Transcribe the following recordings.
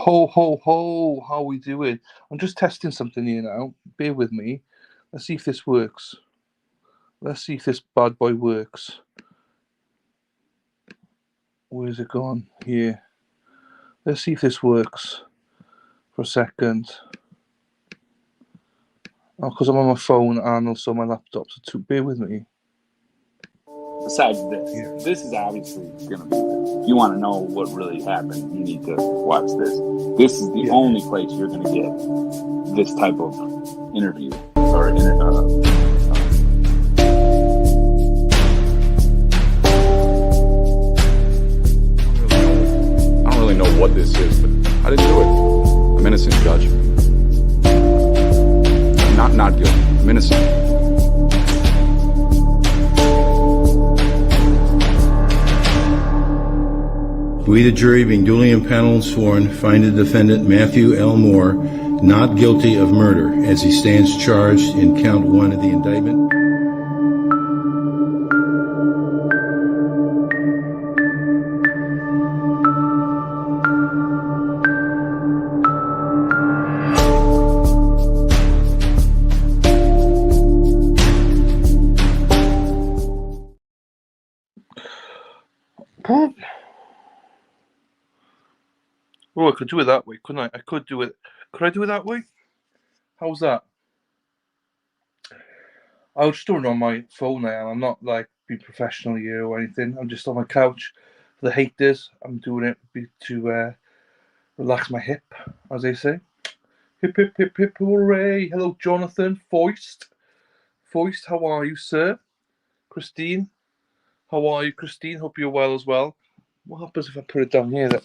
Ho ho ho! How we doing? I'm just testing something here now. Bear with me. Let's see if this works. Let's see if this bad boy works. Where's it gone? Here. Let's see if this works for a second. Oh, because I'm on my phone and also my laptop. So bear with me. Besides this is obviously going to be, if you want to know what really happened, you need to watch this. This is the only place you're going to get this type of interview or I don't really know what this is, but I didn't do it. I'm innocent, Judge. I'm not guilty. I'm innocent. We, the jury, being duly impaneled and sworn, find the defendant Matthew L. Moore not guilty of murder as he stands charged in count 1 of the indictment. Oh, I could do it that way, couldn't I? I could do it. Could I do it that way? How's that? I was just doing it on my phone now. I'm not like being professional here or anything. I'm just on my couch. For the haters, I'm doing it to relax my hip, as they say. Hip hip hip hip hooray! Hello, Jonathan Foist. Foist, how are you, sir? Christine, how are you, Christine? Hope you're well as well. What happens if I put it down here? Then?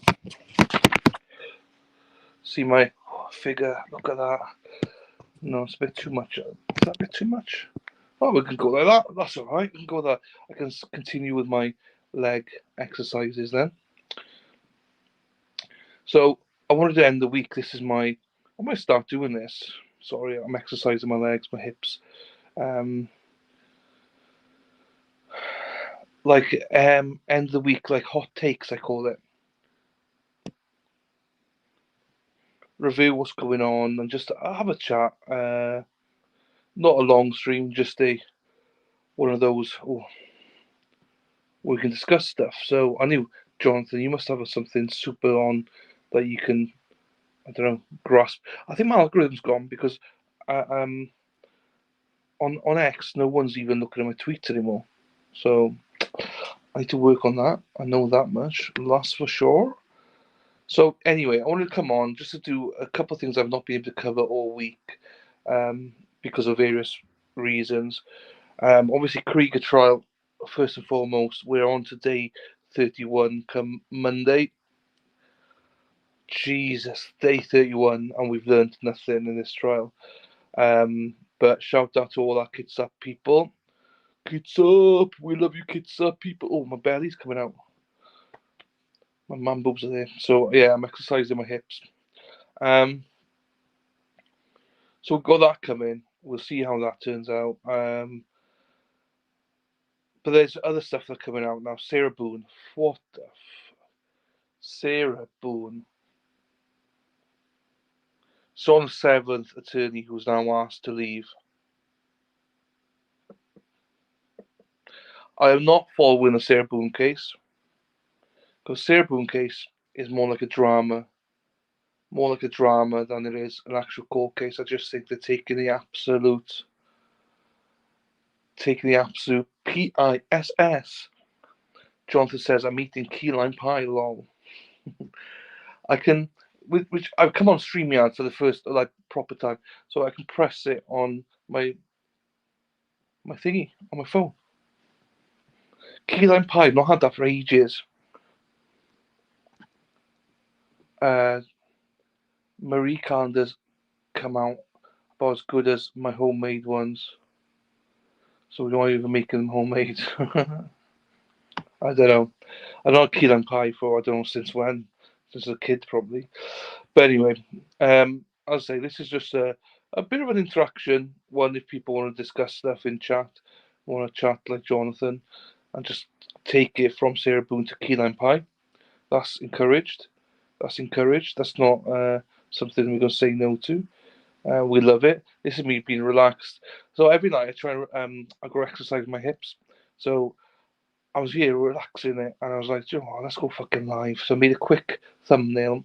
See my figure. Look at that. No, it's a bit too much. Is that a bit too much? Oh, we can go like that. That's all right. We can go that. I can continue with my leg exercises then. So I wanted to end the week. This is my. I might start doing this. Sorry, I'm exercising my legs, my hips. End of the week, like hot takes, I call it. Review what's going on and just have a chat. Not a long stream, just one of those. We can discuss stuff. So I knew, Jonathan, you must have something super on that you can, I don't know, grasp. I think my algorithm's gone because on X, no one's even looking at my tweets anymore. So I need to work on that. I know that much. That's for sure. So anyway, I wanted to come on just to do a couple of things I've not been able to cover all week because of various reasons. Obviously, Krieger trial, first and foremost. We're on to day 31 come Monday. Jesus, day 31, and we've learned nothing in this trial. But shout out to all our Kitsap people. Kitsap, we love you, Kitsap people. Oh, my belly's coming out. My man boobs are there. So yeah, I'm exercising my hips. So we've got that coming. We'll see how that turns out. But there's other stuff that's coming out now. Sarah Boone. What the Sarah Boone. So on the 7th attorney who's now asked to leave. I am not following the Sarah Boone case. Because Sarah Boone case is more like a drama. More like a drama than it is an actual court case. I just think they're taking the absolute PISS. Jonathan says, I'm eating key lime pie, lol. I can, which I've come on StreamYard for the first proper time, so I can press it on my thingy on my phone. Key lime pie, I've not had that for ages. Marie Callender's come out about as good as my homemade ones. So we don't even make them homemade. I don't know. I've not key lime pie for I don't know since when. Since a kid probably. But anyway, I'll say this is just a bit of an interaction. One, if people want to discuss stuff in chat, want to chat like Jonathan, and just take it from Sarah Boone to key lime pie. That's encouraged. That's encouraged. That's not something we're going to say no to. We love it. This is me being relaxed. So every night I try and I go exercise my hips. So I was here relaxing it, and I was like, you know what, let's go fucking live. So I made a quick thumbnail,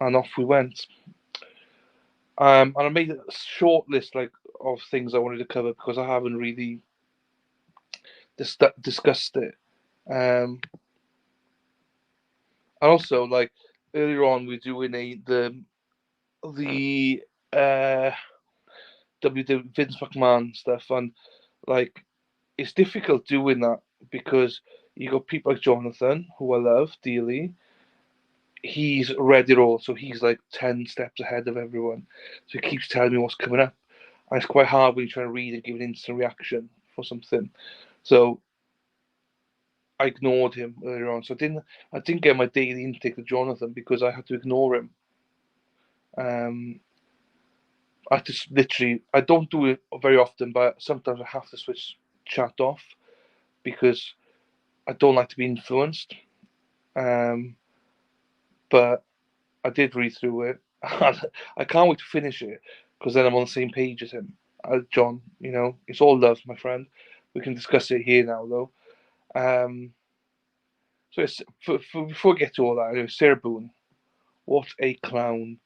and off we went. And I made a short list like of things I wanted to cover because I haven't really discussed it. And also, like earlier on, we were doing the WWE Vince McMahon stuff, and like it's difficult doing that because you got people like Jonathan, who I love dearly. He's read it all, so he's like 10 steps ahead of everyone. So he keeps telling me what's coming up. And it's quite hard when you try to read and give an instant reaction for something. So I ignored him earlier on. So I didn't get my daily intake of Jonathan because I had to ignore him. I just literally I don't do it very often, but sometimes I have to switch chat off because I don't like to be influenced. But I did read through it. I can't wait to finish it because then I'm on the same page as him, John. You know, it's all love, my friend. We can discuss it here now, though. So it's, before we get to all that, anyway, Sarah Boone, what a clown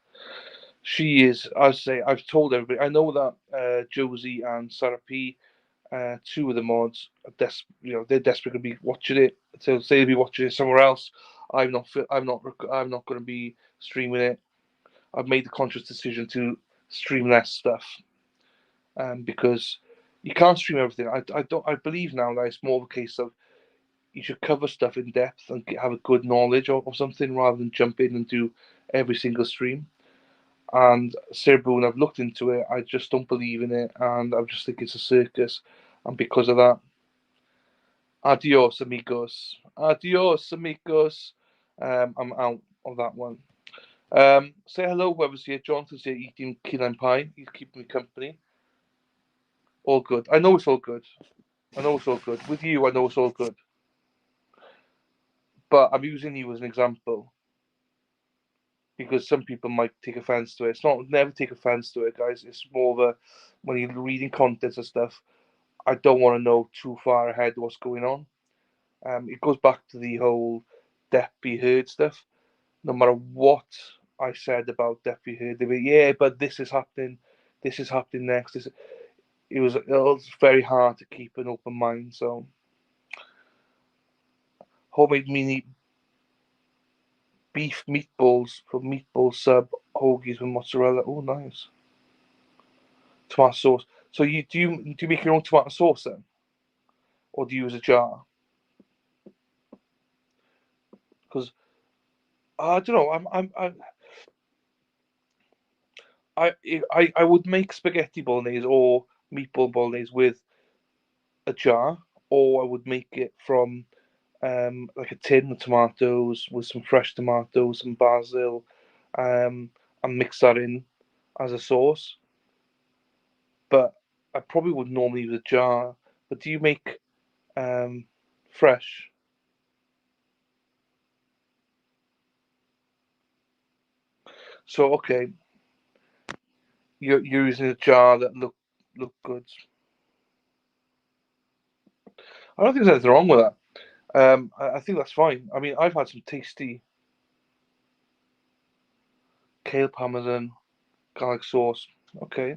she is. I say I've told everybody. I know that Josie and Sarah P, two of the mods, they're desperate to be watching it. So they'll be watching it somewhere else. I'm not. I'm not. I'm not going to be streaming it. I've made the conscious decision to stream less stuff, because you can't stream everything. I don't. I believe now that it's more of a case of you should cover stuff in depth and have a good knowledge of something rather than jump in and do every single stream. And Sarah Boone, I've looked into it. I just don't believe in it, and I just think it's a circus. And because of that, adios, amigos. Adios, amigos. I'm out of that one. Say hello, whoever's here. Jonathan's here eating key lime pie. He's keeping me company. All good. I know it's all good. I know it's all good. With you, I know it's all good. But I'm using you as an example because some people might take offense to it. It's not never take offense to it, guys. It's more of a when you're reading content and stuff. I don't want to know too far ahead what's going on. It goes back to the whole Death Be Heard stuff. No matter what I said about Death Be Heard, they were yeah, but this is happening. This is happening next. It was very hard to keep an open mind. So homemade mini beef meatballs from meatball sub hoagies with mozzarella. Oh, nice. Tomato sauce. So do you make your own tomato sauce then, or do you use a jar? Because I don't know. I would make spaghetti bolognese or meatball bolognese with a jar, or I would make it from like a tin of tomatoes with some fresh tomatoes and basil, and mix that in as a sauce. But I probably would normally use a jar. But do you make um, fresh? So okay, you're using a jar that look good. I don't think there's anything wrong with that. I think that's fine. I mean, I've had some tasty kale parmesan garlic sauce. Okay,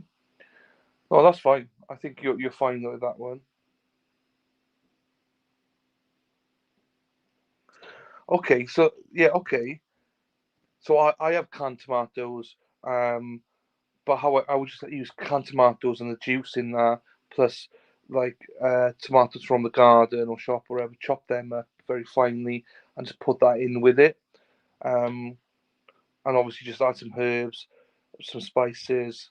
oh that's fine. I think you're fine with that one. Okay, so yeah, okay. So I have canned tomatoes, but how I would just use canned tomatoes and the juice in there, plus like tomatoes from the garden or shop or whatever, chop them up very finely and just put that in with it. Um, and obviously just add some herbs, some spices,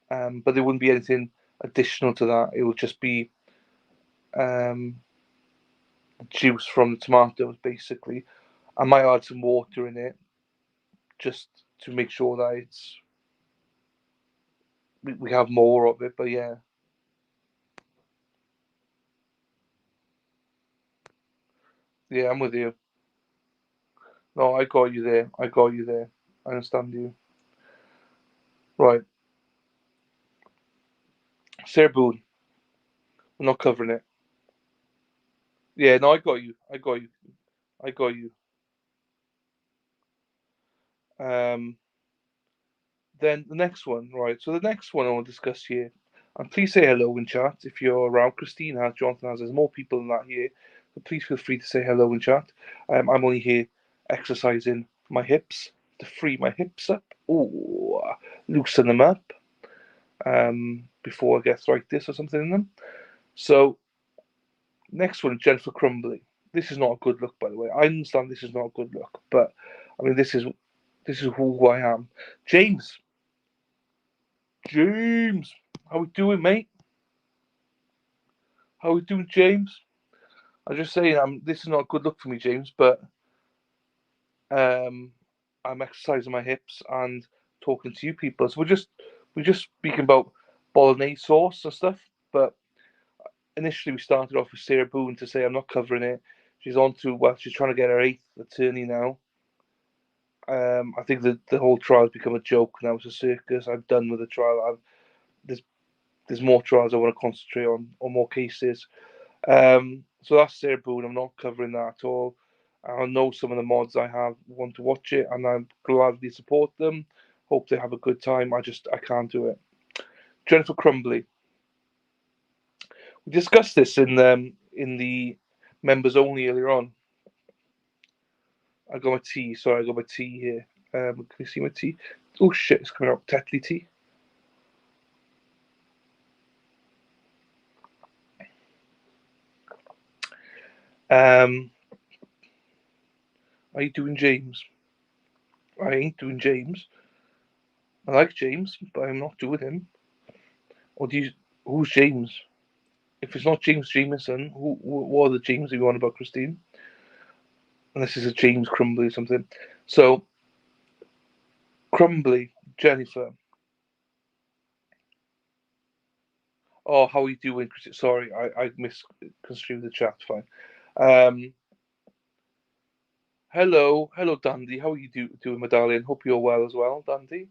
but there wouldn't be anything additional to that. It would just be um, juice from the tomatoes, basically. I might add some water in it just to make sure that we have more of it. But yeah, yeah, I'm with you. No, I got you there. I got you there. I understand you. Right. Sarah Boone. We're not covering it. Yeah, no, I got you. I got you. I got you. Um, then the next one, right? So the next one I want to discuss here, and please say hello in chat if you're around. Christine has, Jonathan has. There's more people than that here, so please feel free to say hello in chat. I'm only here exercising my hips to free my hips up. Oh, loosen them up. Before I get arthritis or something in them. So next one, Jennifer Crumbly. This is not a good look, by the way. I understand this is not a good look, but I mean this is who I am. James, James, how we doing, mate? How we doing, James? I'm just saying, this is not a good look for me, James, but um, I'm exercising my hips and talking to you people. So we're just speaking about bolognese sauce and stuff. But initially, we started off with Sarah Boone to say I'm not covering it. She's on to she's trying to get her eighth attorney now. I think the whole trial's become a joke now. It's a circus. I'm done with the trial. There's there's more trials I want to concentrate on more cases. So that's Sarah Boone. I'm not covering that at all. I know some of the mods I have want to watch it, and I'm gladly support them. Hope they have a good time. I can't do it. Jennifer Crumbly. We discussed this in the members only earlier on. I got my tea. Sorry, I got my tea here. Can you see my tea? Oh shit, it's coming out. Tetley tea. Are you doing James? I ain't doing James. I like James, but I'm not doing him. Or do you? Who's James? If it's not James Jameson, what are the James you want about Christine? Unless it's a James Crumbly or something. So Crumbly, Jennifer. Oh, how are you doing, Christine? Sorry, I misconstrued the chat. Fine. Um, hello, Dandy. How are you doing, Medallion? Hope you're well as well, Dandy.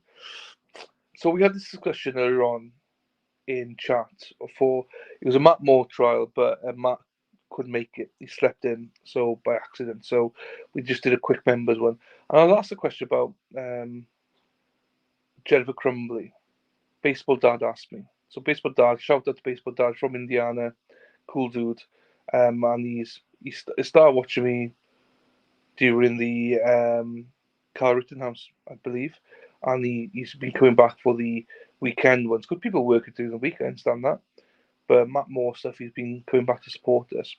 So we had this discussion earlier on in chat for it was a Matt Moore trial, but Matt couldn't make it. He slept in, so by accident. So we just did a quick members one. And I'll ask a question about Jennifer Crumbly. Baseball Dad asked me. So Baseball Dad, shout out to Baseball Dad from Indiana, cool dude. And he started watching me during the Carl Rittenhouse, I believe, and he's been coming back for the weekend ones. Because people work during the week, I understand that. But Matt Moore stuff, he's been coming back to support us.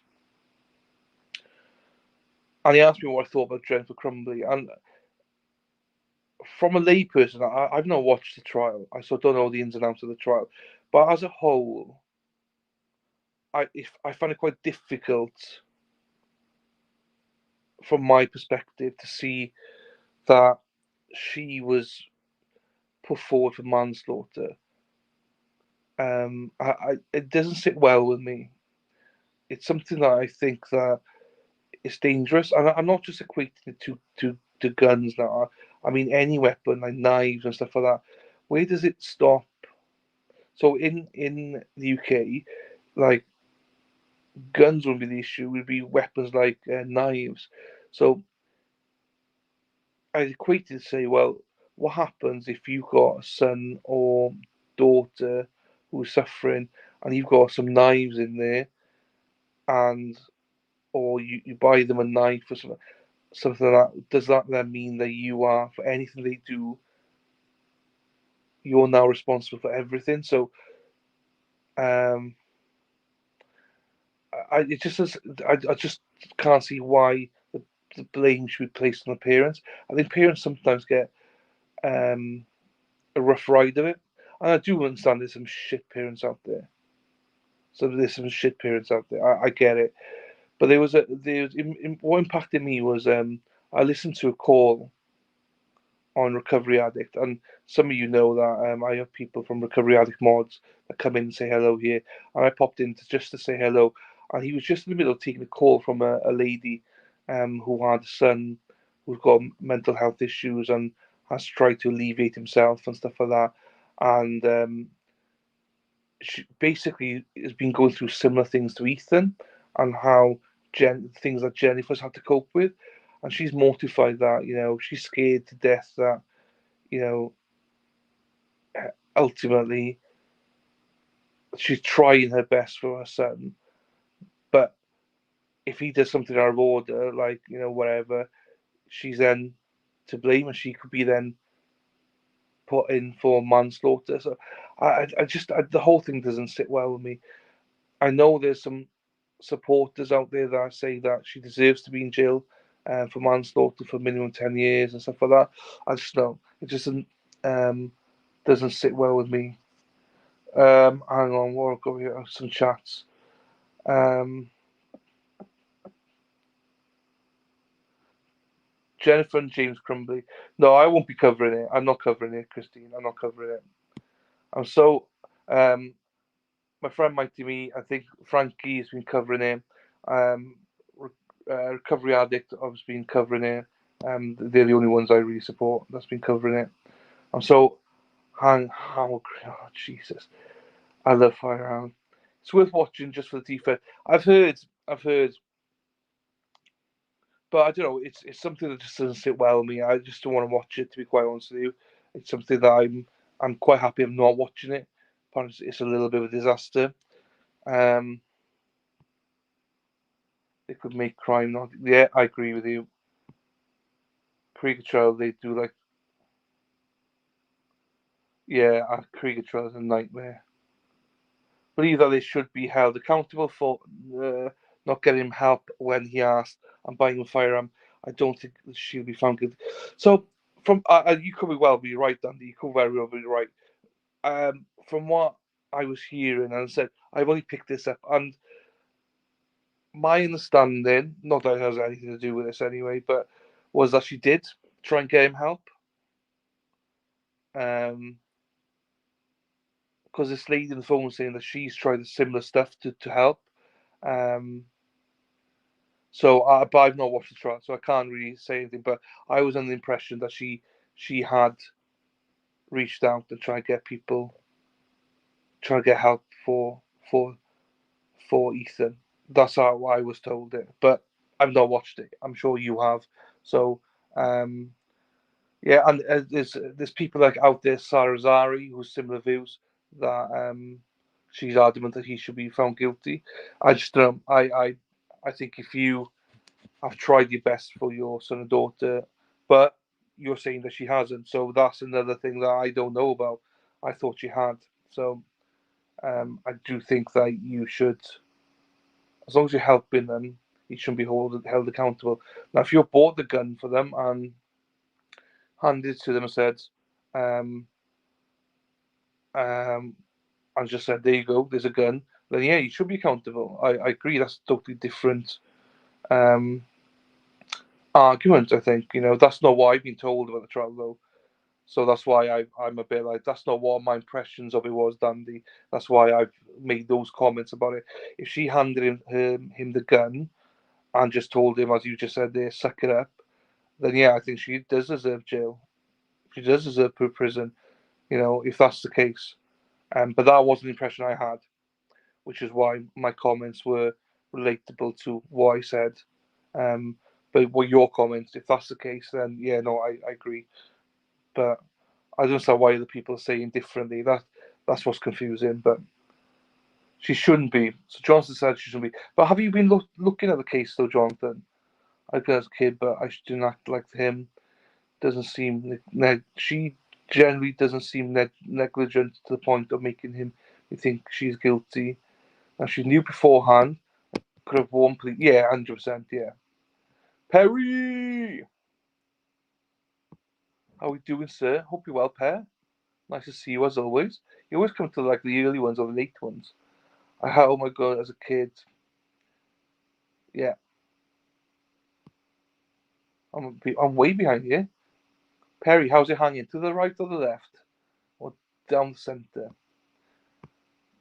And he asked me what I thought about Jennifer Crumbly. And from a layperson, I've not watched the trial. I still don't know the ins and outs of the trial. But as a whole, I find it quite difficult from my perspective to see that she was put forward for manslaughter. It doesn't sit well with me. It's something that I think that is dangerous, and I'm not just equating it to guns now. I mean any weapon like knives and stuff like that. Where does it stop? So in the UK, like guns wouldn't be the issue. It would be weapons like knives. So I equate it to say, well, what happens if you've got a son or daughter who's suffering, and you've got some knives in there, and or you buy them a knife or something like that, does that then mean that you are, for anything they do, you're now responsible for everything? So um, it just says, I just can't see why the blame should be placed on the parents. I think parents sometimes get um, a rough ride of it, and I do understand there's some shit parents out there. So there's some shit parents out there. I get it, but what impacted me was I listened to a call on Recovery Addict, and some of you know that I have people from Recovery Addict mods that come in and say hello here, and I popped in just to say hello, and he was just in the middle of taking a call from a lady who had a son who's got mental health issues and has tried to alleviate himself and stuff like that. And she basically has been going through similar things to Ethan, and how things that Jennifer's had to cope with, and she's mortified that she's scared to death that you know ultimately she's trying her best for her son, but if he does something out of order, like whatever, she's then to blame, and she could be then put in for manslaughter. So the whole thing doesn't sit well with me. I know there's some supporters out there that say that she deserves to be in jail for manslaughter for minimum 10 years and stuff like that. I just know it just doesn't sit well with me. Hang on, we'll go here some chats. Jennifer and James Crumbly. No, I won't be covering it. I'm not covering it, Christine. I'm not covering it. I'm so. My friend Mighty Me, I think Frankie has been covering it. Recovery Addict, I've been covering it. They're the only ones I really support that's been covering it. I'm so. Oh, Jesus. I love Firehound. It's worth watching just for the defense. I've heard, but I don't know. It's something that just doesn't sit well with me. I just don't want to watch it. To be quite honest with you, it's something that I'm quite happy I'm not watching it. Apparently, it's a little bit of a disaster. They could make crime not. Yeah, I agree with you. Krieger trial, they do like. Yeah, Krieger trial is a nightmare. Believe that they should be held accountable for not getting him help when he asked and buying a firearm. I don't think she'll be found guilty. So, from you could be right, Andy. You could very well be right. From what I was hearing, and I said I've only picked this up, and my understanding, not that it has anything to do with this anyway, but was that she did try and get him help. Because this lady on the phone was saying that she's tried similar stuff to help. Um, but I've not watched the trial, so I can't really say anything. But I was under the impression that she had reached out to try and get people, try to get help for for Ethan. That's how I was told it, but I've not watched it. I'm sure you have. So yeah, and there's people like out there, Sarah Zari, who's similar views that she's adamant that he should be found guilty. I just I think if you have tried your best for your son and daughter, but you're saying that she hasn't, so that's another thing that I don't know about. I thought she had, so I do think that you should, as long as you're helping them, you shouldn't be held accountable. Now, if you bought the gun for them and handed it to them and said, um, um, and just said, "There you go, there's a gun," then yeah, you should be accountable. I agree. That's a totally different um, argument. I think that's not what I've been told about the trial, though. So that's why I'm a bit like that's not what my impressions of it was, Dandy. That's why I've made those comments about it. If she handed him the gun and just told him, as you just said there, suck it up, then yeah, I think she does deserve jail. She does deserve prison. If that's the case. But that wasn't the impression I had, which is why my comments were relatable to what I said. Um, but what your comments, if that's the case, then yeah, no, I agree. But I don't understand why other people are saying differently. That's what's confusing. But she shouldn't be. So Johnson said she shouldn't be. But have you been looking at the case though, Jonathan? I was a kid, but I didn't act like him. Doesn't seem she generally doesn't seem negligent to the point of making him think she's guilty. And she knew beforehand. Could have won, please. Yeah, 100%. Yeah. Perry, how we doing, sir? Hope you're well, Per. Nice to see you as always. You always come to like the early ones or the late ones. I had, oh my god, as a kid. Yeah, I'm way behind you. Perry, how's it hanging? To the right or the left? Or down the centre?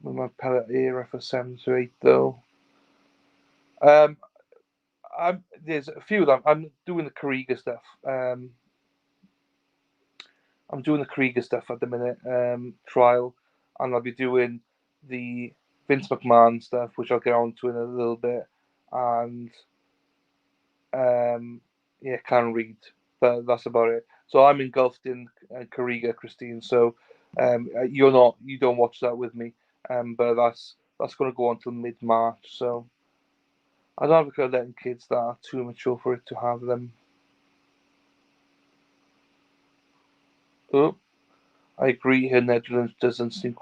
With my pellet era for 7 to 8 though. Um, there's a few of them. I'm doing the Kariga stuff. I'm doing the Krieger stuff at the minute, trial, and I'll be doing the Vince McMahon stuff, which I'll get on to in a little bit, and yeah, can read, but that's about it. So I'm engulfed in Krieger, Christine. So you don't watch that with me, but that's going to go on till mid-March. So I don't have a letting kids that are too mature for it to have them. Oh. I agree her negligence doesn't seem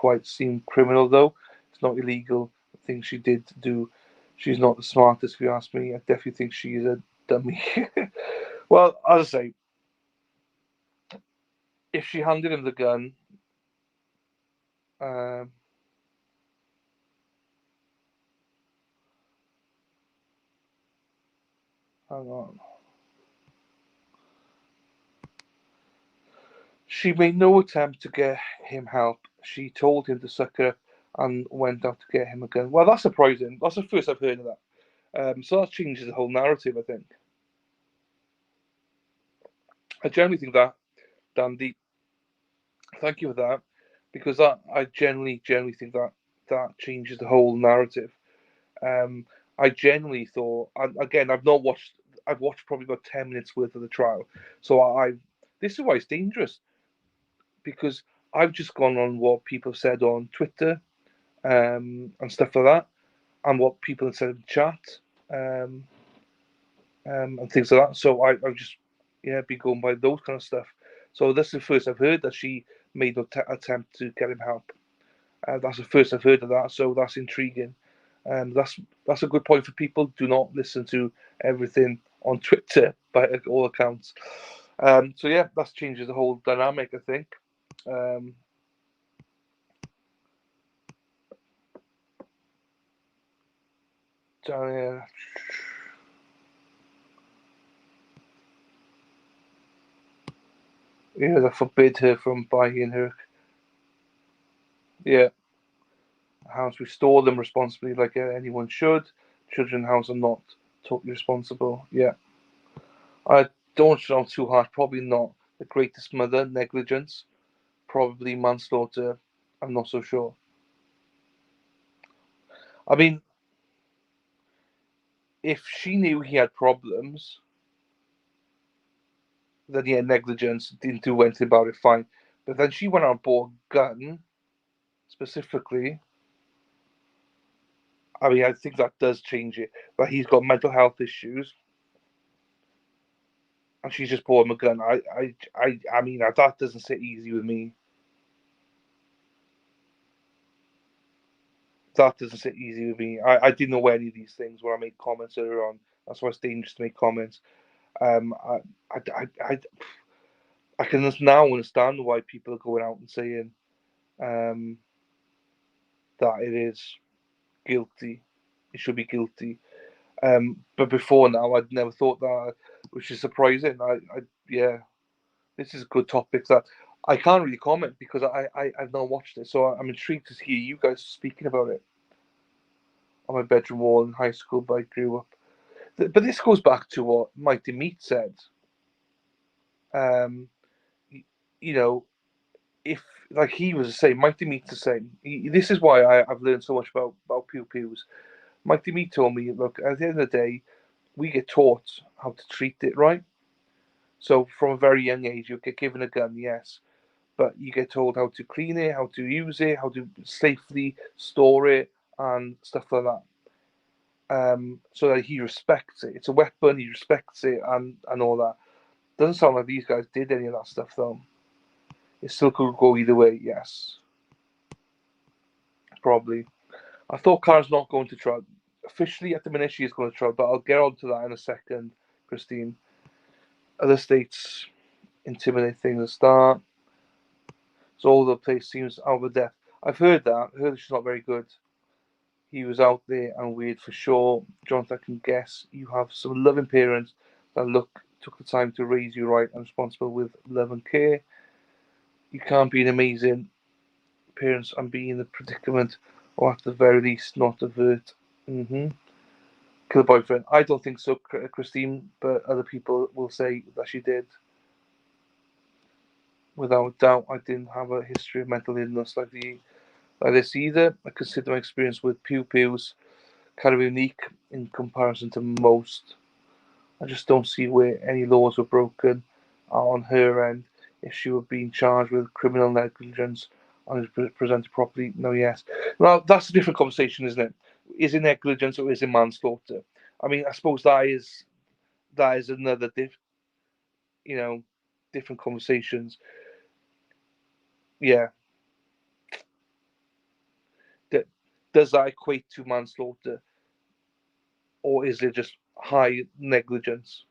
criminal though. It's not illegal. The things she did do. She's not the smartest if you ask me. I definitely think she is a dummy. Well, as I say, if she handed him the gun, um, hang on. She made no attempt to get him help. She told him to suck her and went out to get him a gun. Well, that's surprising. That's the first I've heard of that. So that changes the whole narrative, I think. I generally think that, Dandy. Thank you for that, because I generally think that that changes the whole narrative. Um, I generally thought, and again, I've not watched. I've watched probably about 10 minutes worth of the trial, so this is why it's dangerous, because I've just gone on what people said on Twitter, and stuff like that, and what people have said in chat, um, and things like that. So I just, yeah, be going by those kind of stuff. So this is the first I've heard that she made no attempt to get him help. That's the first I've heard of that, so that's intriguing. That's a good point for people. Do not listen to everything on Twitter by all accounts. So yeah, that changes the whole dynamic, I think. Yeah, yeah, they forbid her from buying her. Yeah, house restore them responsibly, like anyone should. Children in house are not totally responsible. Yeah, I don't sound too hard. Probably not the greatest mother negligence. Probably manslaughter. I'm not so sure. I mean, if she knew he had problems, then yeah, negligence, didn't do anything about it, fine. But then she went out and bought a gun specifically. I mean, I think that does change it. That he's got mental health issues, and she's just bought him a gun. I mean, that doesn't sit easy with me. That doesn't sit easy with me. I didn't know any of these things when I made comments earlier on. That's why it's dangerous to make comments. Um, I, I can just now understand why people are going out and saying um, that it is guilty. It should be guilty. But before now, I'd never thought that, which is surprising. Yeah, this is a good topic that I can't really comment because I've not watched it, so I'm intrigued to hear you guys speaking about it on my bedroom wall in high school. But I grew up. But this goes back to what Mighty Meat said. Um, you know, if like he was the same, Mighty Meat's the same. This is why I've learned so much about pew pews. Mighty Meat told me, look, at the end of the day, we get taught how to treat it, right? So from a very young age, you get given a gun, yes, but you get told how to clean it, how to use it, how to safely store it, and stuff like that. So that he respects it. It's a weapon. He respects it, and all that. Doesn't sound like these guys did any of that stuff though. It still could go either way. Yes, probably. I thought Kara's not going to trial. Officially, at the minute, she is going to trial, but I'll get on to that in a second, Christine. Other states intimidate things at the start. So all the place seems out of depth. I've heard that. I heard she's not very good. He was out there and weird for sure. Jonathan, I can guess you have some loving parents that took the time to raise you right and responsible with love and care. You can't be an amazing parents and be in the predicament, or at the very least not avert. kill a boyfriend. I don't think so, Christine, but other people will say that she did. Without doubt, I didn't have a history of mental illness like this either. I consider my experience with Pew Pews kind of unique in comparison to most. I just don't see where any laws were broken on her end if she were being charged with criminal negligence and is presented properly. No, yes. Well, that's a different conversation, isn't it? Is it negligence or is it manslaughter? I mean, I suppose that is another different conversations. Yeah. Does that equate to manslaughter, or is it just high negligence?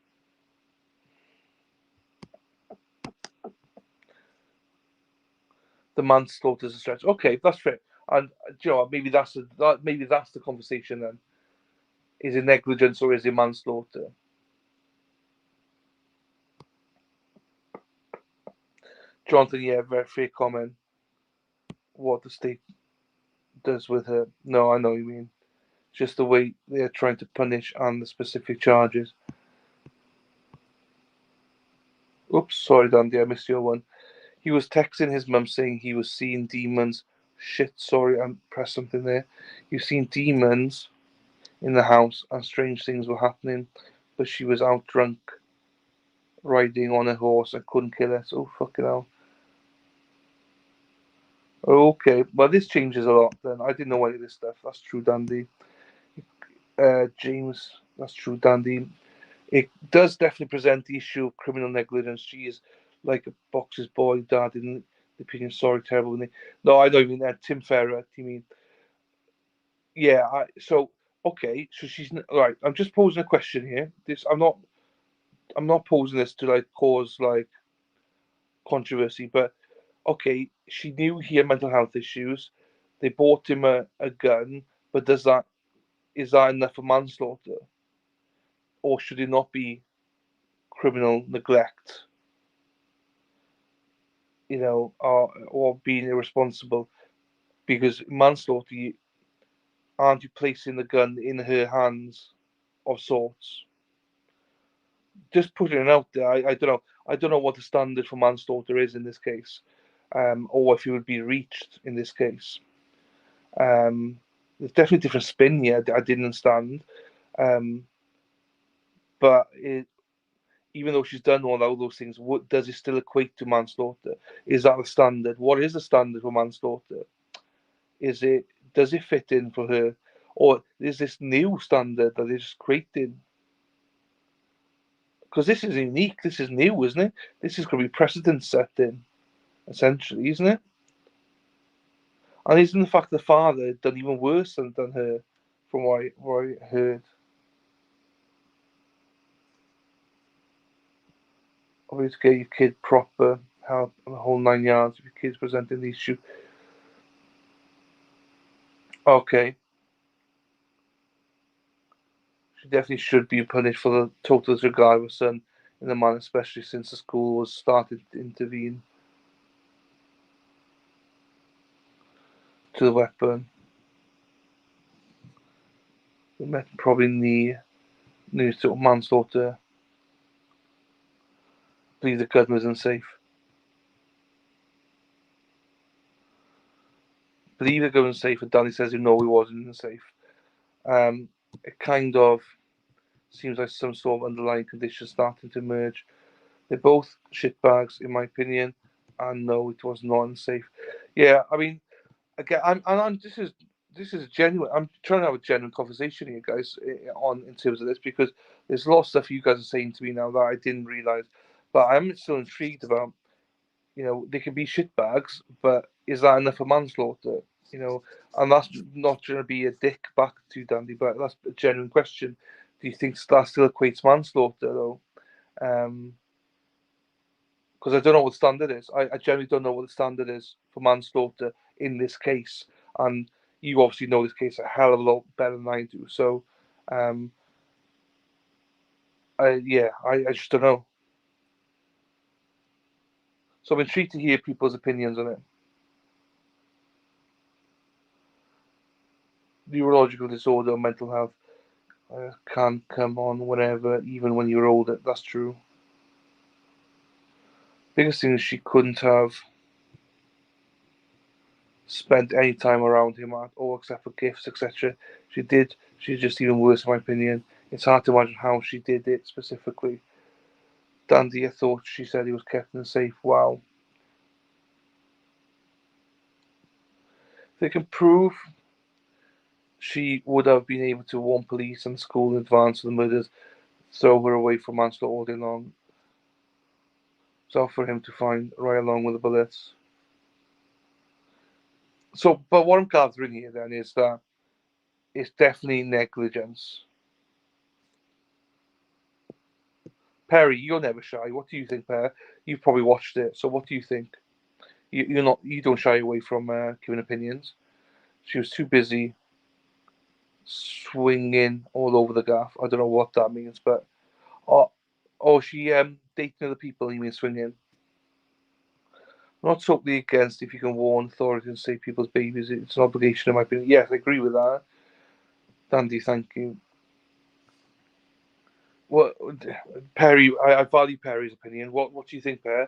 The manslaughter is a stretch. Okay, that's fair. And you know, maybe that's the conversation then. Is it negligence or is it manslaughter? Jonathan, yeah, very fair comment. What the state does with her. No, I know what you mean. Just the way they're trying to punish and the specific charges. Oops, sorry, Dandy, I missed your one. He was texting his mum saying he was seeing demons. Shit, sorry, I pressed something there. You've seen demons in the house and strange things were happening, but she was out drunk, riding on a horse and couldn't kill us. Oh, fucking hell. Okay, well, this changes a lot then. I didn't know any of this stuff. That's true, Dandy. James, that's true, Dandy. It does definitely present the issue of criminal negligence. She is like a boxer's boy, Dad, in the opinion. Sorry, terrible. No, I don't mean that. Tim Ferrer, you mean? Yeah, okay, so she's right. I'm just posing a question here. I'm not posing this to like cause like controversy, but okay, she knew he had mental health issues. They bought him a gun, but is that enough for manslaughter, or should it not be criminal neglect? Or being irresponsible, because manslaughter, aren't you placing the gun in her hands of sorts? Just putting it out there. I don't know. I don't know what the standard for manslaughter is in this case, or if it would be reached in this case. There's definitely a different spin here. I didn't understand, but even though she's done all those things, does it still equate to manslaughter? Is that the standard? What is the standard for manslaughter? Does it fit in for her, or is this new standard that is created? Because this is unique. This is new, isn't it? This is going to be precedent setting, essentially, isn't it? And isn't the fact the father done even worse than her, from what I heard? Obviously, get your kid proper help and the whole 9 yards if your kid's presenting these issues. Okay. She definitely should be punished for the total disregard of her son in the man, especially since the school was started to intervene to the weapon. They met probably near sort of manslaughter. Believe the gun was unsafe. Believe the gun was safe, and Danny says no, he wasn't unsafe. It kind of seems like some sort of underlying condition starting to emerge. They're both shitbags, in my opinion, and no, it was not unsafe. Yeah, I mean, again, this is genuine. I'm trying to have a genuine conversation here, guys, in terms of this, because there's a lot of stuff you guys are saying to me now that I didn't realize, but I'm still intrigued about. They can be shitbags, but is that enough for manslaughter? And that's not going to be a dick back to Dandy, but that's a genuine question. Do you think that still equates manslaughter though? Because I don't know what the standard is. I generally don't know what the standard is for manslaughter in this case, and you obviously know this case a hell of a lot better than I do. So, I just don't know. So I'm intrigued to hear people's opinions on it. Neurological disorder or mental health. Can't come on whenever, even when you're older. That's true. Biggest thing is she couldn't have spent any time around him at all except for gifts, etc. She did. She's just even worse, in my opinion. It's hard to imagine how she did it specifically. Dandy, I thought she said he was kept in a safe. Wow. They can prove she would have been able to warn police and school in advance of the murders, throw her away from manslaughter all day long. So for him to find right along with the bullets. So, but what I'm gathering here then is that it's definitely negligence. Perry, you're never shy. What do you think, Perry? You've probably watched it. So what do you think? You're not. You don't shy away from giving opinions. She was too busy swinging all over the gaff. I don't know what that means, but she dating other people. You mean swinging? Not totally against if you can warn authorities and save people's babies. It's an obligation, in my opinion. Yes, I agree with that. Dandy, thank you. Well, Perry, I value Perry's opinion. What do you think, Perry?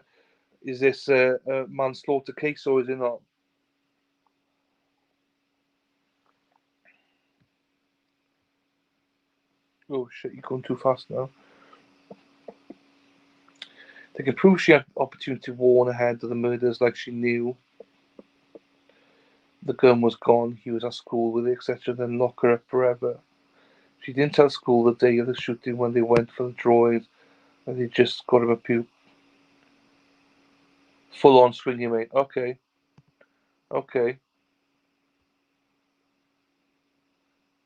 Is this a manslaughter case or is it not? Oh shit, you're going too fast now. They can prove she had opportunity to warn ahead of the murders, like she knew the gun was gone, he was at school with it, etc., then lock her up forever. She didn't tell school the day of the shooting when they went for the drawings and they just got him a full on swinging, mate. Okay.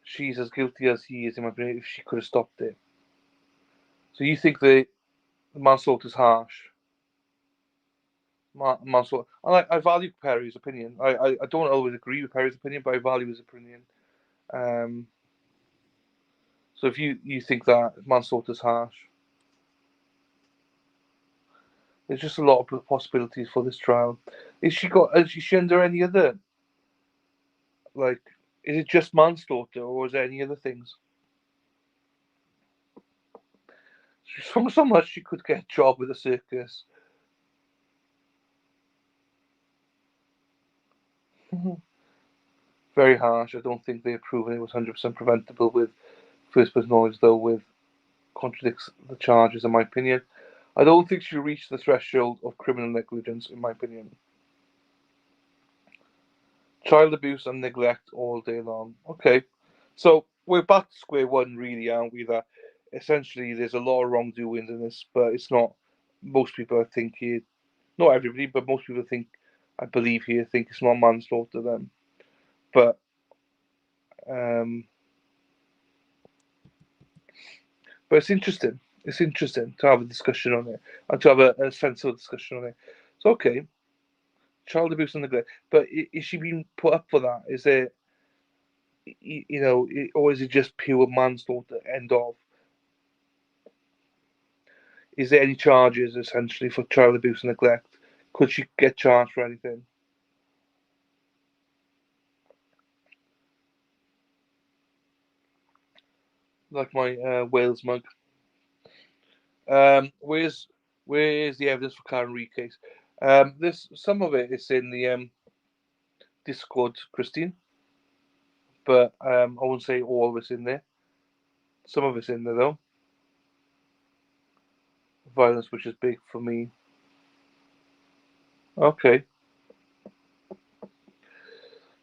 She's as guilty as he is, in my opinion, if she could have stopped it. So you think the manslaughter is harsh? Manslaughter. I value Perry's opinion. I don't always agree with Perry's opinion, but I value his opinion. Um, so if you think that manslaughter is harsh, there's just a lot of possibilities for this trial. Is she under any other, like, is it just manslaughter or is there any other things? So much she could get a job with a circus. Very harsh. I don't think they've proven it was 100% preventable with first person knowledge, though, with contradicts the charges, in my opinion. I don't think she reached the threshold of criminal negligence, in my opinion. Child abuse and neglect all day long. Okay, so we're back to square one, really, aren't we? That essentially there's a lot of wrongdoings in this, but it's not. Most people, I think, here, not everybody, but most people think, I believe here, think it's not manslaughter then. But but it's interesting. It's interesting to have a discussion on it and to have a sensible discussion on it. So okay, child abuse and neglect, but is she being put up for that? Is it, or is it just pure manslaughter? End of. Is there any charges essentially for child abuse and neglect? Could she get charged for anything? Like my Wales mug. Where's where is the evidence for Karen Reid case? This some of it is in the Discord, Christine, but I won't say all of it's in there. Some of it's in there though. Violence, which is big for me. Okay.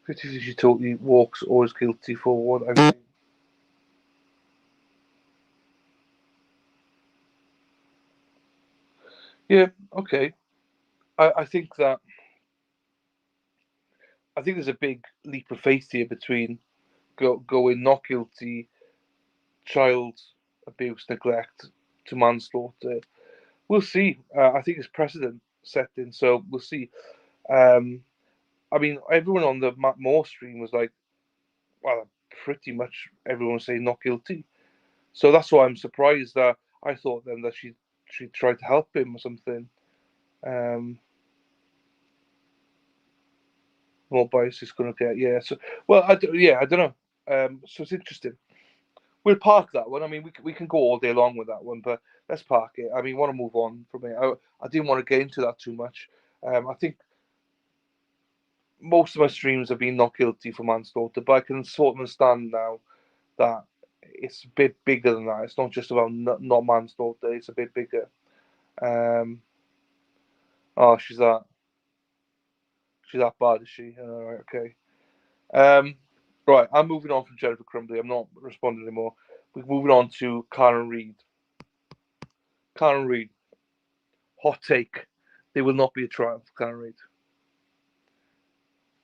50 she totally walks or is guilty for what I'm saying. Yeah, okay. I think that I think there's a big leap of faith here between going not guilty, child abuse, neglect to manslaughter. We'll see. I think it's precedent setting, so we'll see. Um, I mean, everyone on the Matt Moore stream was like, well, pretty much everyone was saying not guilty. So that's why I'm surprised that I thought then that she tried to help him or something. Um, more bias is going to get, yeah. So, well, I don't know. So it's interesting. we'll park that one. I mean, we can go all day long with that one, but let's park it. I mean, want to move on from it. I didn't want to get into that too much. I think most of my streams have been not guilty for manslaughter, but I can sort of understand now that it's a bit bigger than that. It's not just about not manslaughter. It's a bit bigger. Oh, she's that bad, is she? Right, okay. Right, I'm moving on from Jennifer Crumbly. I'm not responding anymore. We're moving on to Karen Reid. Karen Reid. Hot take. There will not be a trial for Karen Reid.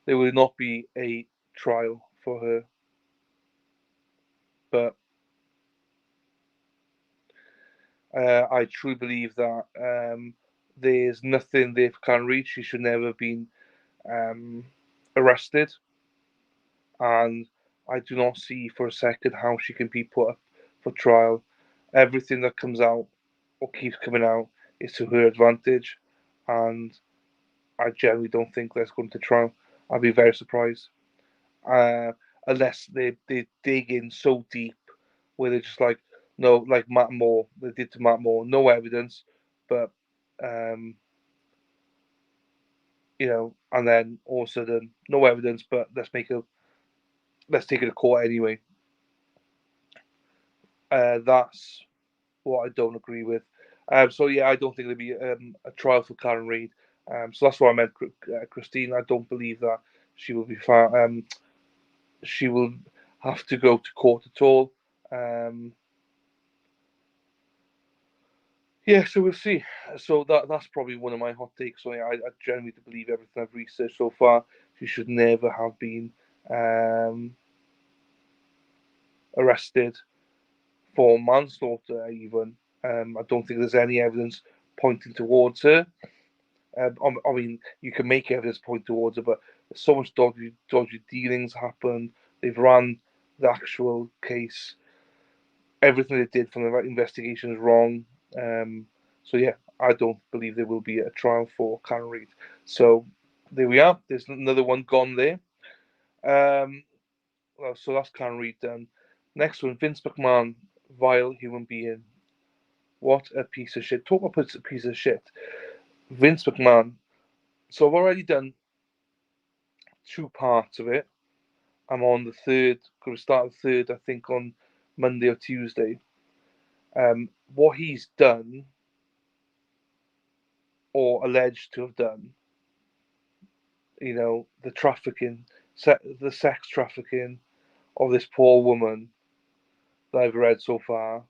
There will not be a trial for her. But I truly believe that there's nothing there for Karen Reid. She should never have been arrested. And I do not see for a second how she can be put up for trial. Everything that comes out or keeps coming out is to her advantage. And I generally don't think that's going to trial. I'd be very surprised. Unless they dig in so deep where they're just like, no, like Matt Moore, they did to Matt Moore, no evidence, but and then all of a sudden, no evidence, but let's take it to court anyway. That's what I don't agree with. So yeah, I don't think there'll be a trial for Karen Reid. So that's what I meant, Christine. I don't believe that she will be found. She will have to go to court at all. Yeah, so we'll see. So that's probably one of my hot takes. So yeah, I generally believe everything I've researched so far. She should never have been arrested for manslaughter. Even I don't think there's any evidence pointing towards her. I mean, you can make evidence point towards her, but so much dodgy dealings happened. They've run the actual case. Everything they did from the investigation is wrong. So yeah, I don't believe there will be a trial for Karen Reid. So there we are. There's another one gone there. Well, so that's Karen Reid done. Next one, Vince McMahon, vile human being. What a piece of shit. Talk about a piece of shit. Vince McMahon. So I've already done 2 parts of it. I'm on the third. Going to start the third, I think, on Monday or Tuesday. What he's done or alleged to have done, the trafficking, the sex trafficking of this poor woman that I've read so far.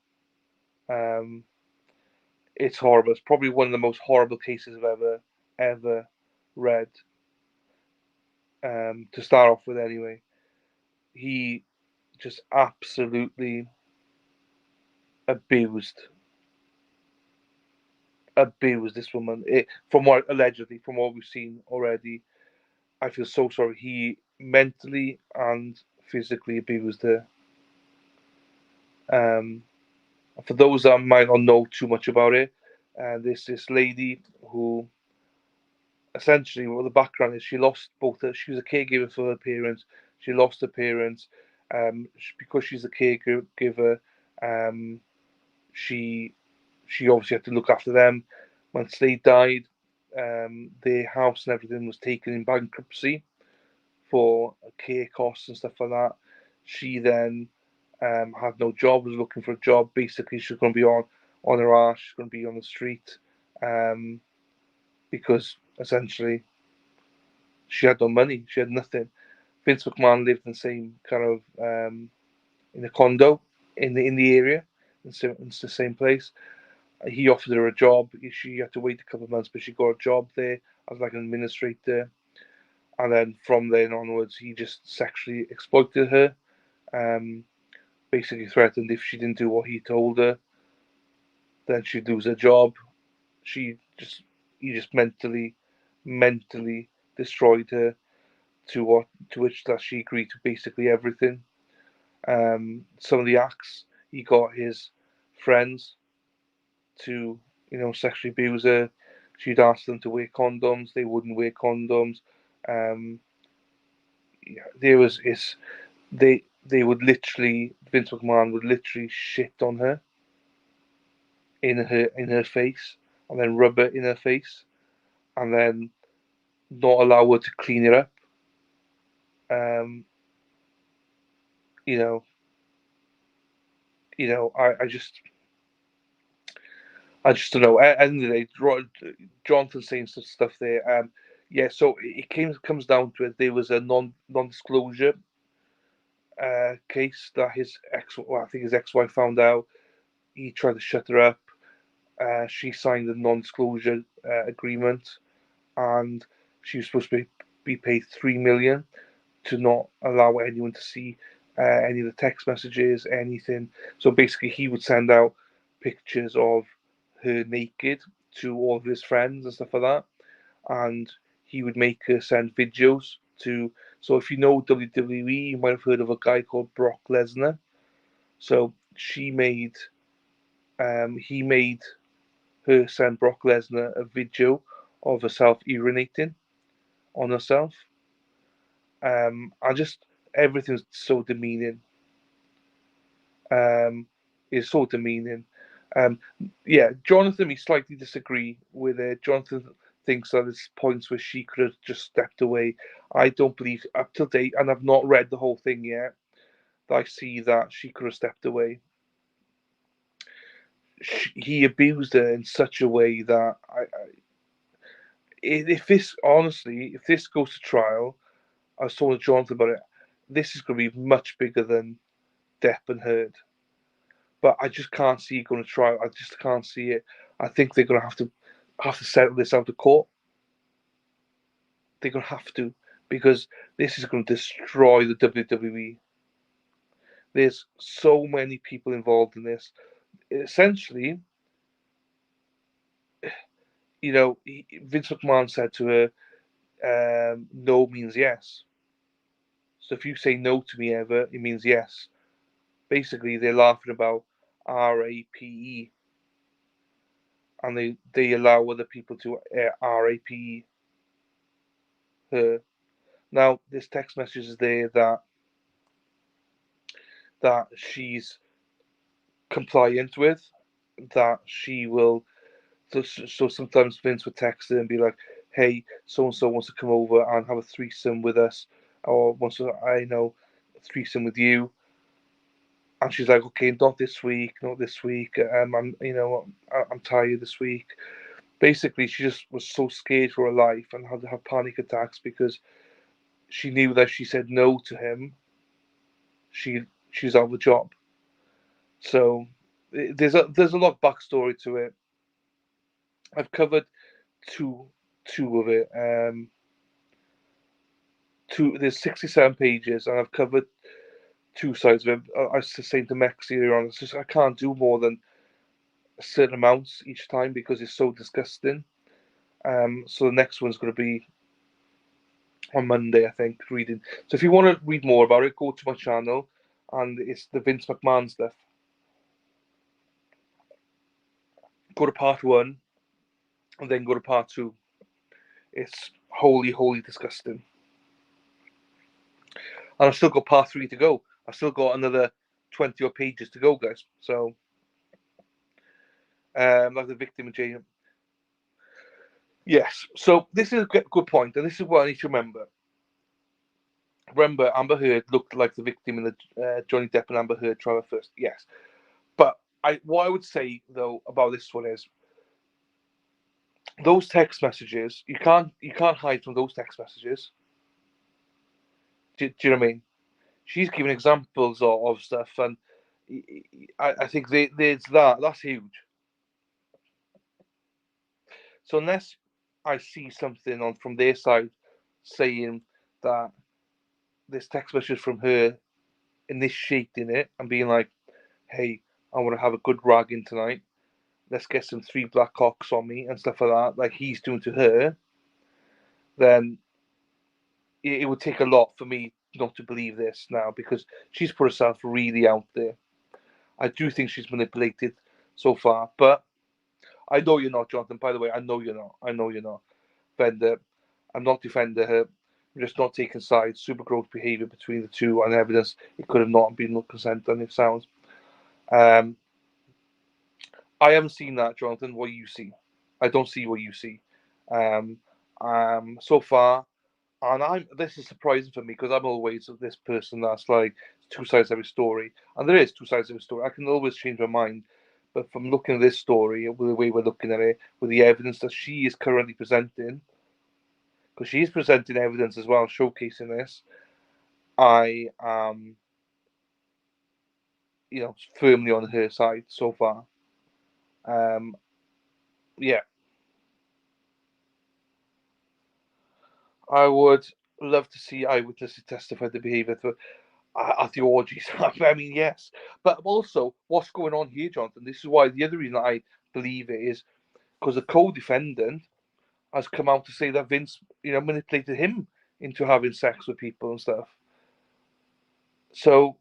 It's horrible. It's probably one of the most horrible cases I've ever read. To start off with, anyway, he just absolutely abused this woman. From what we've seen already, I feel so sorry. He mentally and physically abused her. For those that might not know too much about it, there's this lady who essentially, what the background is, she lost both her. She was a caregiver for her parents. She lost her parents. Because she's a caregiver, she obviously had to look after them. Once they died, their house and everything was taken in bankruptcy for care costs and stuff like that. She then had no job, was looking for a job. Basically, she was going to be on her ass. She's going to be on the street because essentially she had no money. She had nothing. Vince McMahon lived in the same kind of in a condo in the area, in the same place. He offered her a job. She had to wait a couple of months, but she got a job there as like an administrator. And then from then onwards, he just sexually exploited her. Basically threatened if she didn't do what he told her, then she'd lose her job. He just mentally destroyed her. To which that she agreed to basically everything. Some of the acts, he got his friends to sexually abuse her. She'd ask them to wear condoms. They wouldn't wear condoms. There was Vince McMahon would literally shit on her in her face, and then rub it in her face, and then not allow her to clean it up. Um, you know, I just don't know. At the end of the day, Jonathan saying some stuff there. Yeah, so comes down to it. There was a non-disclosure case that I think his ex-wife found out. He tried to shut her up. She signed a non-disclosure agreement, and she was supposed to be paid $3 million to not allow anyone to see any of the text messages, anything. So basically, he would send out pictures of her naked to all of his friends and stuff like that, and he would make her send videos to. So if you know WWE, you might have heard of a guy called Brock Lesnar. So he made her send Brock Lesnar a video of herself urinating on herself. I just everything's so demeaning. Is so demeaning. Um, yeah, Jonathan, we slightly disagree with it. Jonathan thinks that there's points where she could have just stepped away. I don't believe up to date, and I've not read the whole thing yet. That I see that she could have stepped away. He abused her in such a way that if this goes to trial, I was talking to Jonathan about it. This is going to be much bigger than Depp and Heard. But I just can't see it going to trial. I just can't see it. I think they're going to have to settle this out of court. They're going to have to, because this is going to destroy the WWE. There's so many people involved in this. Essentially, Vince McMahon said to her, no means yes. So if you say no to me ever, it means yes. Basically, they're laughing about RAPE, and they allow other people to RAPE her. Now, there's text messages there that she's compliant with, that she will. So sometimes Vince would text her and be like, "Hey, so and so wants to come over and have a threesome with us, or wants to, a threesome with you." And she's like, "Okay, not this week, not this week. I'm tired this week." Basically, she just was so scared for her life and had to have panic attacks because she knew that if she said no to him, she's out of a job. So there's a lot of backstory to it. I've covered two of it. There's 67 pages, and I've covered two sides of it. I was saying to Mex earlier on, it's just I can't do more than a certain amounts each time because it's so disgusting. So the next one's going to be on Monday, I think, reading. So if you want to read more about it, go to my channel, and it's the Vince McMahon stuff. Go to part 1, and then go to part 2. It's holy disgusting. And I've still got part 3 to go. I've still got another 20 odd pages to go, guys. So, like the victim in jail. Yes. So this is a good point, and this is what I need to remember. Remember, Amber Heard looked like the victim in the Johnny Depp and Amber Heard trial first. Yes. But what I would say though about this one is those text messages. You can't hide from those text messages. Do you know what I mean? She's giving examples of stuff, and I think there's that's huge. So unless I see something from their side saying that this text message from her initiating it and being like, "Hey, I want to have a good ragging tonight. Let's get some 3 black cocks on me," and stuff like that, like he's doing to her, then it would take a lot for me not to believe this now, because she's put herself really out there. I do think she's manipulated so far, but I know you're not, Jonathan. By the way, I know you're not. Defender. I'm not defending her. We're just not taking sides. Super gross behaviour between the two and evidence it could have not been consent and it sounds. I haven't seen that, Jonathan. What you see? I don't see what you see. Um, so far, and this is surprising for me because I'm always this person that's like two sides of every story, and there is two sides of every story. I can always change my mind, but from looking at this story, with the way we're looking at it, with the evidence that she is currently presenting, because she's presenting evidence as well, showcasing this, I am, firmly on her side so far. Yeah, I would love to see eyewitnesses testify to behaviour at the orgies. I mean, yes, but also what's going on here, Jonathan? This is why the other reason I believe it is because the co-defendant has come out to say that Vince, manipulated him into having sex with people and stuff. So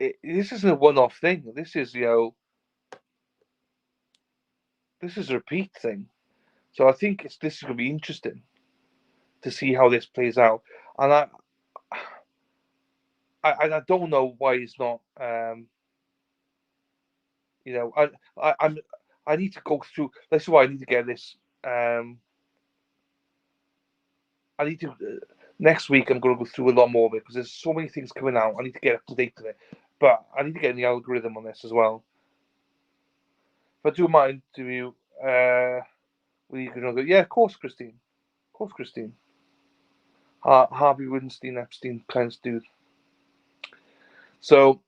this isn't a one-off thing. This is, this is a repeat thing. So I think this is going to be interesting to see how this plays out. And I don't know why it's not. I'm I need to go through. That's why I need to get this. I need to next week. I'm going to go through a lot more of it because there's so many things coming out. I need to get up to date on it, but I need to get in the algorithm on this as well. If I do my interview, we can go. Yeah, of course, Christine. Of course, Christine. Harvey Weinstein, Epstein kind of dude. So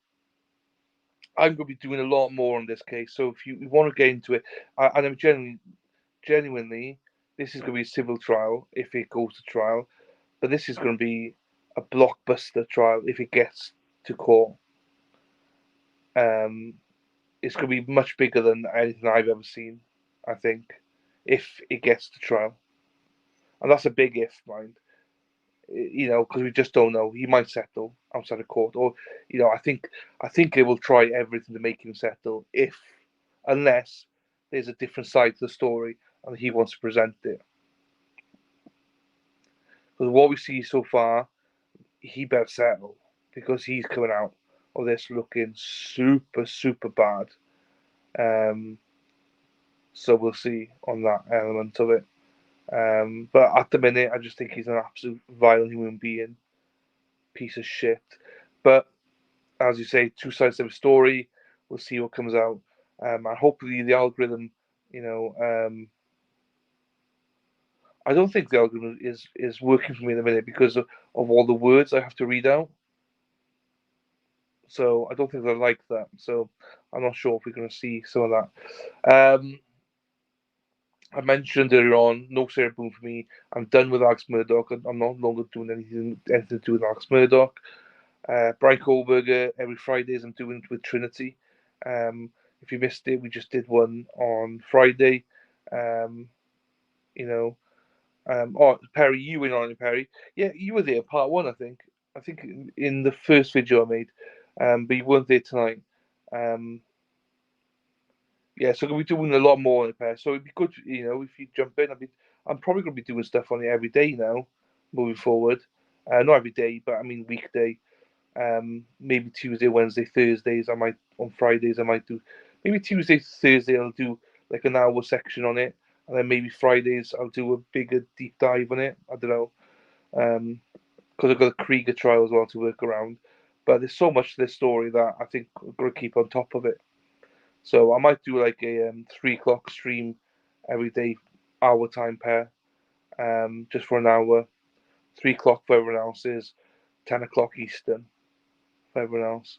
I'm going to be doing a lot more on this case. So if you want to get into it, and I'm genuinely, this is going to be a civil trial if it goes to trial, but this is going to be a blockbuster trial if it gets to court. It's going to be much bigger than anything I've ever seen, I think, if it gets to trial. And that's a big if, mind. Because we just don't know. He might settle outside of court, or I think they will try everything to make him settle, unless there's a different side to the story and he wants to present it. Because what we see so far, he better settle because he's coming out of this looking super super bad. So we'll see on that element of it. But at the minute, I just think he's an absolute violent human being, piece of shit. But as you say, two sides of the story. We'll see what comes out, and hopefully the algorithm. I don't think the algorithm is working for me in a minute because of all the words I have to read out. So I don't think they like that. So I'm not sure if we're going to see some of that. I mentioned earlier on, no Sarah Boone for me. I'm done with Alex Murdoch. I'm no longer doing anything to do with Alex Murdoch. Brian Kohlberger, every Fridays I'm doing it with Trinity. If you missed it, we just did one on Friday. Perry, you went on it, Perry. Yeah, you were there, part one, I think. I think in the first video I made, but you weren't there tonight. Yeah, so we'll be doing a lot more on it, Perry. So it'd be good, if you jump in. I'm probably going to be doing stuff on it every day now, moving forward. Not every day, but I mean weekday. Maybe Tuesday, Wednesday, Thursdays. On Fridays I might do. Maybe Tuesday, Thursday I'll do like an hour section on it, and then maybe Fridays I'll do a bigger deep dive on it. I don't know, because I've got a Krieger trial as well to work around. But there's so much to this story that I think I've got to keep on top of it. So I might do like a 3 o'clock stream every day, hour time pair, just for an hour. 3 o'clock for everyone else is 10 o'clock Eastern for everyone else.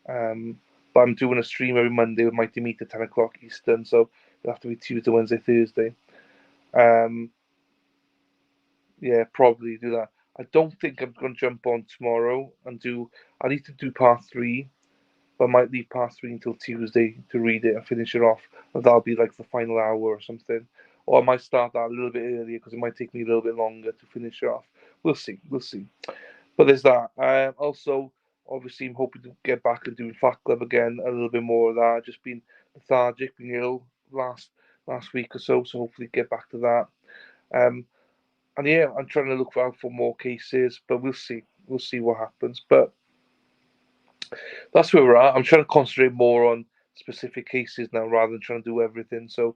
But I'm doing a stream every Monday with Mighty Meat at 10 o'clock Eastern, so it'll have to be Tuesday, Wednesday, Thursday. Yeah, probably do that. I don't think I'm going to jump on tomorrow and do. I need to do part three, but I might leave part three until Tuesday to read it and finish it off. And that'll be like the final hour or something. Or I might start that a little bit earlier because it might take me a little bit longer to finish it off. We'll see. We'll see. But there's that. Also, obviously, I'm hoping to get back and doing Fat Club again. A little bit more of that. Just been lethargic, been ill last week or so. So hopefully get back to that. And yeah, I'm trying to look out for more cases, but we'll see. We'll see what happens. But that's where we're at. I'm trying to concentrate more on specific cases now rather than trying to do everything. So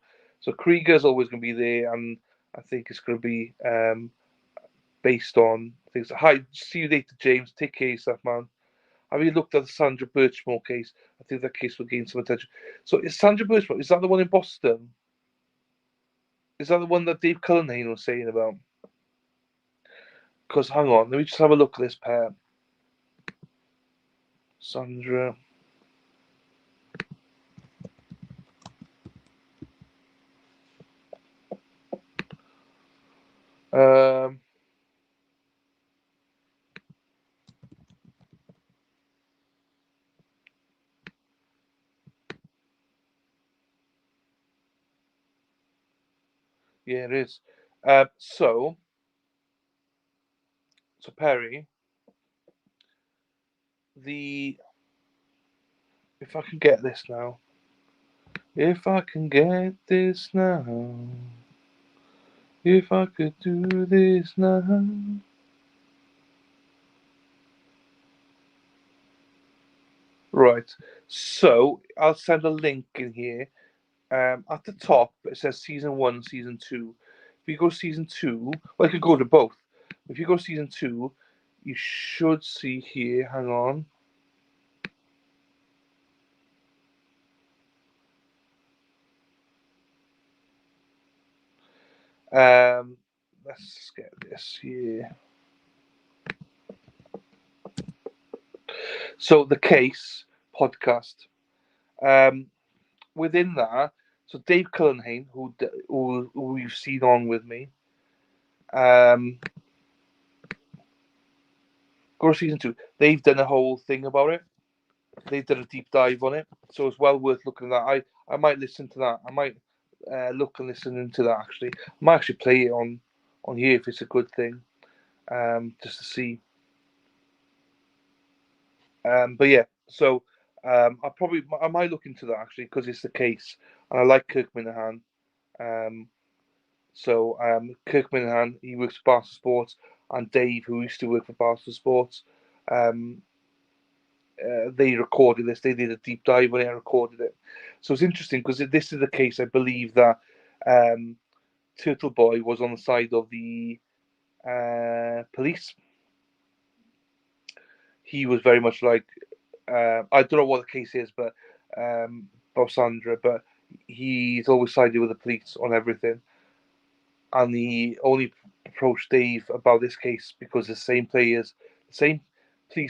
Krieger's always going to be there, and I think it's going to be based on things. Hi, see you later, James. Take care of yourself, man. Have you looked at the Sandra Birchmore case? I think that case will gain some attention. So is Sandra Birchmore, is that the one in Boston? Is that the one that Dave Cullinane was saying about? Because hang on, let me just have a look at this pair. Sandra. Yeah, it is. So Perry, if I can get this now, if I can get this now, if I could do this now. Right, so I'll send a link in here. At the top, it says season 1, season 2. If you go season 2, well, I could go to both. If you go season 2, you should see here, hang on. Let's get this here. So the case podcast. Within that, so Dave Cullinane, who you've seen on with me, go to season 2. They've done a whole thing about it. They've done a deep dive on it, so it's well worth looking at that. I might listen to that. I might look and listen into that. Actually, I might actually play it on here if it's a good thing, just to see. But yeah, so I might look into that actually because it's the case, and I like Kirk Minahan. So Kirk Minahan, he works for Barstool Sports, and Dave, who used to work for Barstool Sports, they recorded this. They did a deep dive when they recorded it. So it's interesting because this is the case. I believe that Turtle Boy was on the side of the police. He was very much like, I don't know what the case is, but Bob Sandra, but he's always sided with the police on everything. And he only approached Dave about this case because the same police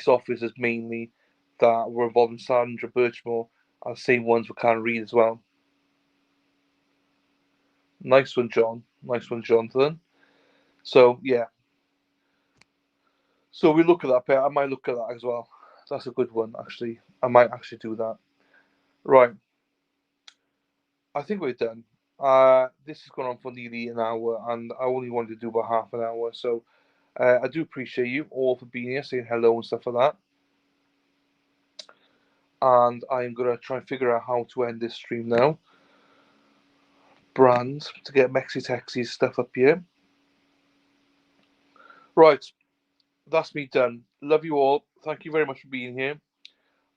officers mainly that were involved in Sandra Birchmore are the same ones with Karen Reid as well. Nice one, John. Nice one, Jonathan. So, yeah. So we look at that pair. I might look at that as well. That's a good one, actually. I might actually do that. Right. I think we're done. This has gone on for nearly an hour, and I only wanted to do about half an hour. So I do appreciate you all for being here, saying hello and stuff like that. And I'm going to try and figure out how to end this stream now. Brands to get Mexi Texi's stuff up here. Right. That's me done. Love you all. Thank you very much for being here.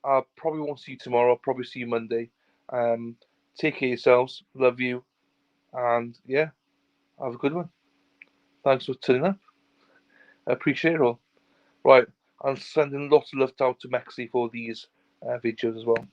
I probably won't see you tomorrow. I'll probably see you Monday. Take care of yourselves. Love you. And yeah, have a good one. Thanks for turning up. I appreciate it all. Right. I'm sending lots of love out to Mexi for these videos as well.